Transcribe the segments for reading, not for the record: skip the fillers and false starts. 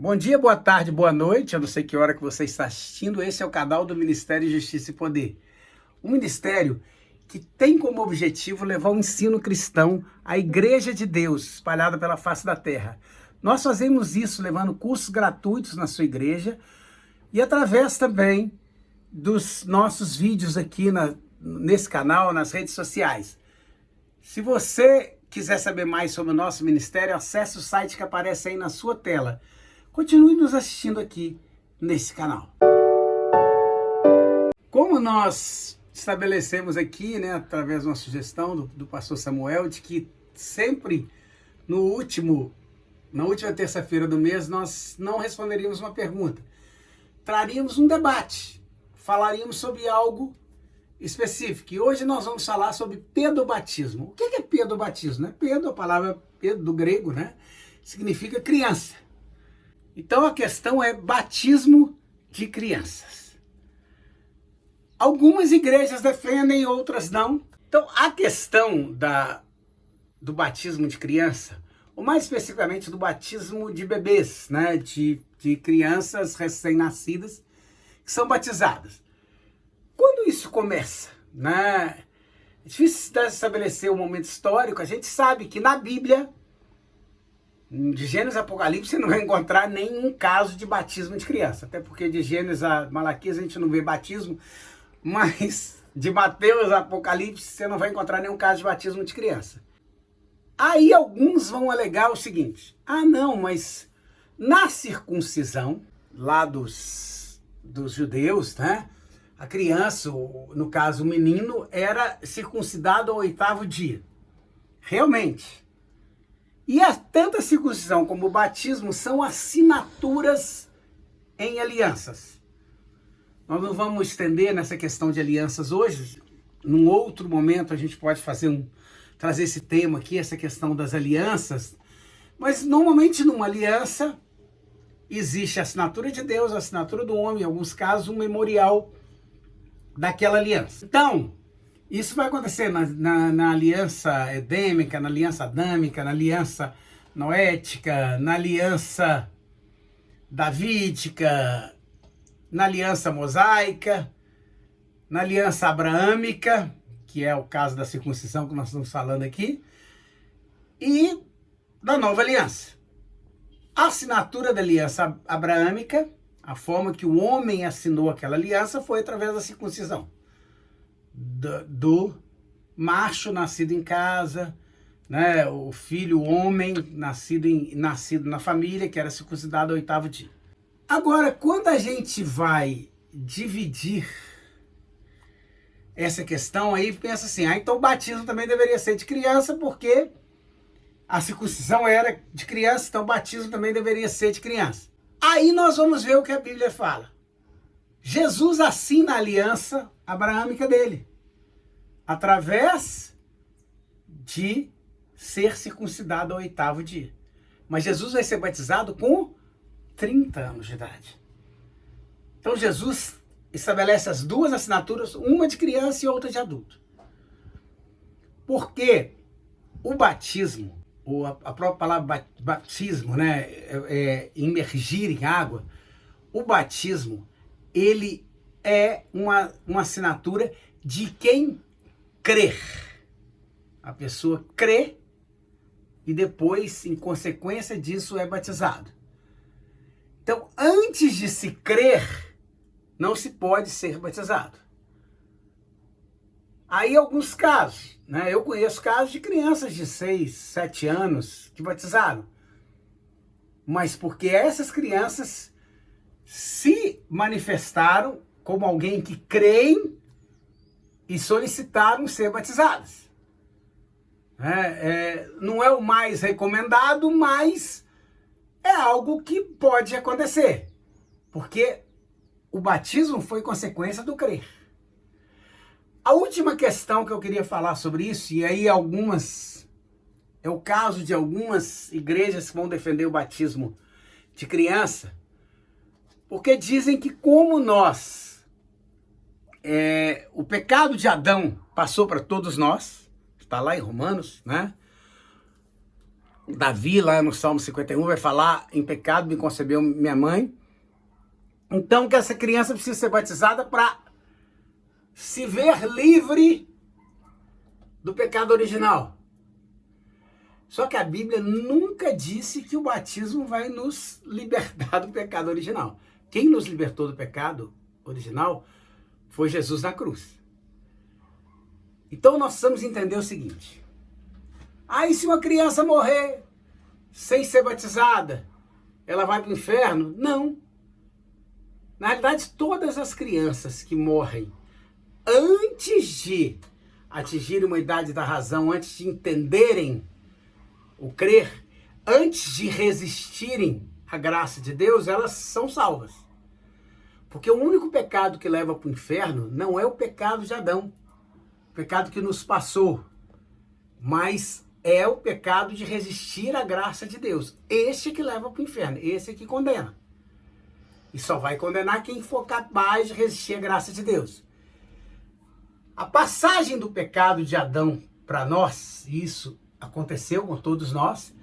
Bom dia, boa tarde, boa noite. Eu não sei que hora que você está assistindo. Esse é o canal do Ministério Justiça e Poder. Um ministério que tem como objetivo levar o ensino cristão à Igreja de Deus, espalhada pela face da terra. Nós fazemos isso levando cursos gratuitos na sua igreja e através também dos nossos vídeos aqui nesse canal, nas redes sociais. Se você quiser saber mais sobre o nosso ministério, acesse o site que aparece aí na sua tela. Continue nos assistindo aqui nesse canal. Como nós estabelecemos aqui, através de uma sugestão do pastor Samuel, de que sempre na última terça-feira do mês nós não responderíamos uma pergunta. Traríamos um debate, falaríamos sobre algo específico. E hoje nós vamos falar sobre pedobatismo. O que é pedobatismo? Pedo, a palavra pedo do grego, significa criança. Então a questão é batismo de crianças. Algumas igrejas defendem, outras não. Então a questão do batismo de criança, ou mais especificamente do batismo de bebês, de crianças recém-nascidas que são batizadas. Quando isso começa? É difícil estabelecer um momento histórico. A gente sabe que na Bíblia, de Gênesis a Apocalipse, você não vai encontrar nenhum caso de batismo de criança. Até porque de Gênesis a Malaquias a gente não vê batismo, mas de Mateus a Apocalipse você não vai encontrar nenhum caso de batismo de criança. Aí alguns vão alegar o seguinte: não, mas na circuncisão, lá dos judeus, a criança, no caso o menino, era circuncidado ao 8º dia. Realmente. E tanto a circuncisão como o batismo são assinaturas em alianças. Nós não vamos estender nessa questão de alianças hoje. Num outro momento a gente pode trazer esse tema aqui, essa questão das alianças. Mas normalmente numa aliança existe a assinatura de Deus, a assinatura do homem, em alguns casos um memorial daquela aliança. Então, isso vai acontecer na aliança edêmica, na aliança adâmica, na aliança noética, na aliança davídica, na aliança mosaica, na aliança abraâmica, que é o caso da circuncisão que nós estamos falando aqui, e da nova aliança. A assinatura da aliança abraâmica, a forma que o homem assinou aquela aliança, foi através da circuncisão. Do macho nascido em casa, o filho homem nascido na família, que era circuncidado ao 8º dia. Agora, quando a gente vai dividir essa questão, aí pensa assim, então o batismo também deveria ser de criança, porque a circuncisão era de criança, então o batismo também deveria ser de criança. Aí nós vamos ver o que a Bíblia fala. Jesus assina a aliança abraâmica dele, através de ser circuncidado ao 8º dia. Mas Jesus vai ser batizado com 30 anos de idade. Então Jesus estabelece as duas assinaturas, uma de criança e outra de adulto. Porque o batismo, ou a própria palavra batismo, imergir em água, o batismo, ele é uma assinatura de quem crer. A pessoa crê e depois, em consequência disso, é batizado. Então, antes de se crer, não se pode ser batizado. Aí alguns casos, eu conheço casos de crianças de 6, 7 anos que batizaram. Mas porque essas crianças se manifestaram como alguém que creem e solicitaram ser batizadas. Não é o mais recomendado, mas é algo que pode acontecer. Porque o batismo foi consequência do crer. A última questão que eu queria falar sobre isso, e aí é o caso de algumas igrejas que vão defender o batismo de criança, porque dizem que como o pecado de Adão passou para todos nós, está lá em Romanos, Davi, lá no Salmo 51, vai falar: em pecado me concebeu minha mãe. Então, que essa criança precisa ser batizada para se ver livre do pecado original. Só que a Bíblia nunca disse que o batismo vai nos libertar do pecado original. Quem nos libertou do pecado original foi Jesus na cruz. Então nós precisamos entender o seguinte: aí se uma criança morrer sem ser batizada, ela vai para o inferno? Não. Na realidade, todas as crianças que morrem antes de atingirem uma idade da razão, antes de entenderem o crer, antes de resistirem à graça de Deus, elas são salvas. Porque o único pecado que leva para o inferno não é o pecado de Adão, o pecado que nos passou, mas é o pecado de resistir à graça de Deus. Esse que leva para o inferno, esse que condena. E só vai condenar quem for capaz de resistir à graça de Deus. A passagem do pecado de Adão para nós, isso aconteceu com todos nós,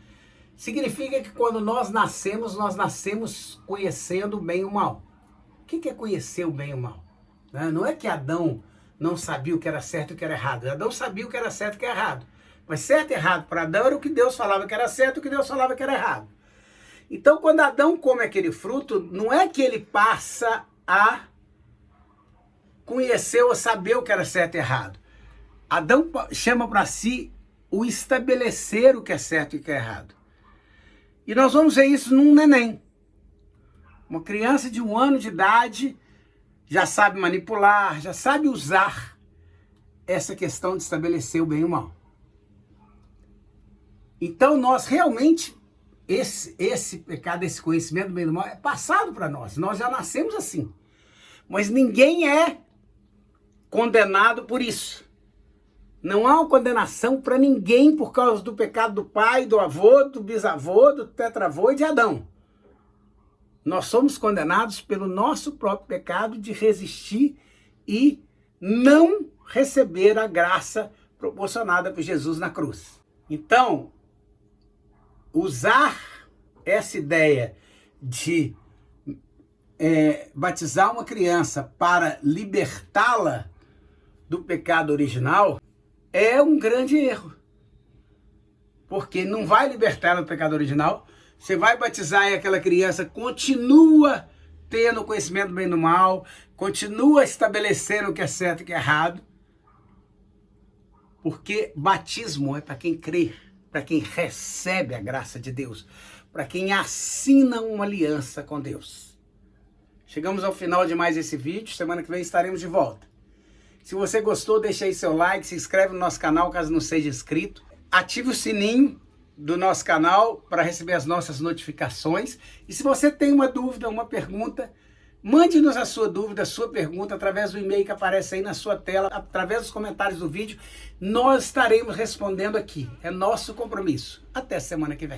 significa que quando nós nascemos conhecendo o bem e o mal. O que é conhecer o bem e o mal? Não é que Adão não sabia o que era certo e o que era errado. Adão sabia o que era certo e o que era errado. Mas certo e errado para Adão era o que Deus falava que era certo e o que Deus falava que era errado. Então, quando Adão come aquele fruto, não é que ele passa a conhecer ou saber o que era certo e errado. Adão chama para si o estabelecer o que é certo e o que é errado. E nós vamos ver isso num neném. Uma criança de 1 ano de idade já sabe manipular, já sabe usar essa questão de estabelecer o bem e o mal. Então nós realmente, esse pecado, esse conhecimento do bem e do mal é passado para nós. Nós já nascemos assim. Mas ninguém é condenado por isso. Não há uma condenação para ninguém por causa do pecado do pai, do avô, do bisavô, do tetravô e de Adão. Nós somos condenados pelo nosso próprio pecado de resistir e não receber a graça proporcionada por Jesus na cruz. Então, usar essa ideia de batizar uma criança para libertá-la do pecado original é um grande erro. Porque não vai libertar ela do pecado original. Você vai batizar e aquela criança continua tendo conhecimento do bem e do mal, continua estabelecendo o que é certo e o que é errado. Porque batismo é para quem crê, para quem recebe a graça de Deus, para quem assina uma aliança com Deus. Chegamos ao final de mais esse vídeo. Semana que vem estaremos de volta. Se você gostou, deixa aí seu like, se inscreve no nosso canal caso não seja inscrito. Ative o sininho do nosso canal para receber as nossas notificações. E se você tem uma dúvida, uma pergunta, mande-nos a sua dúvida, a sua pergunta através do e-mail que aparece aí na sua tela, através dos comentários do vídeo. Nós estaremos respondendo aqui. É nosso compromisso. Até semana que vem.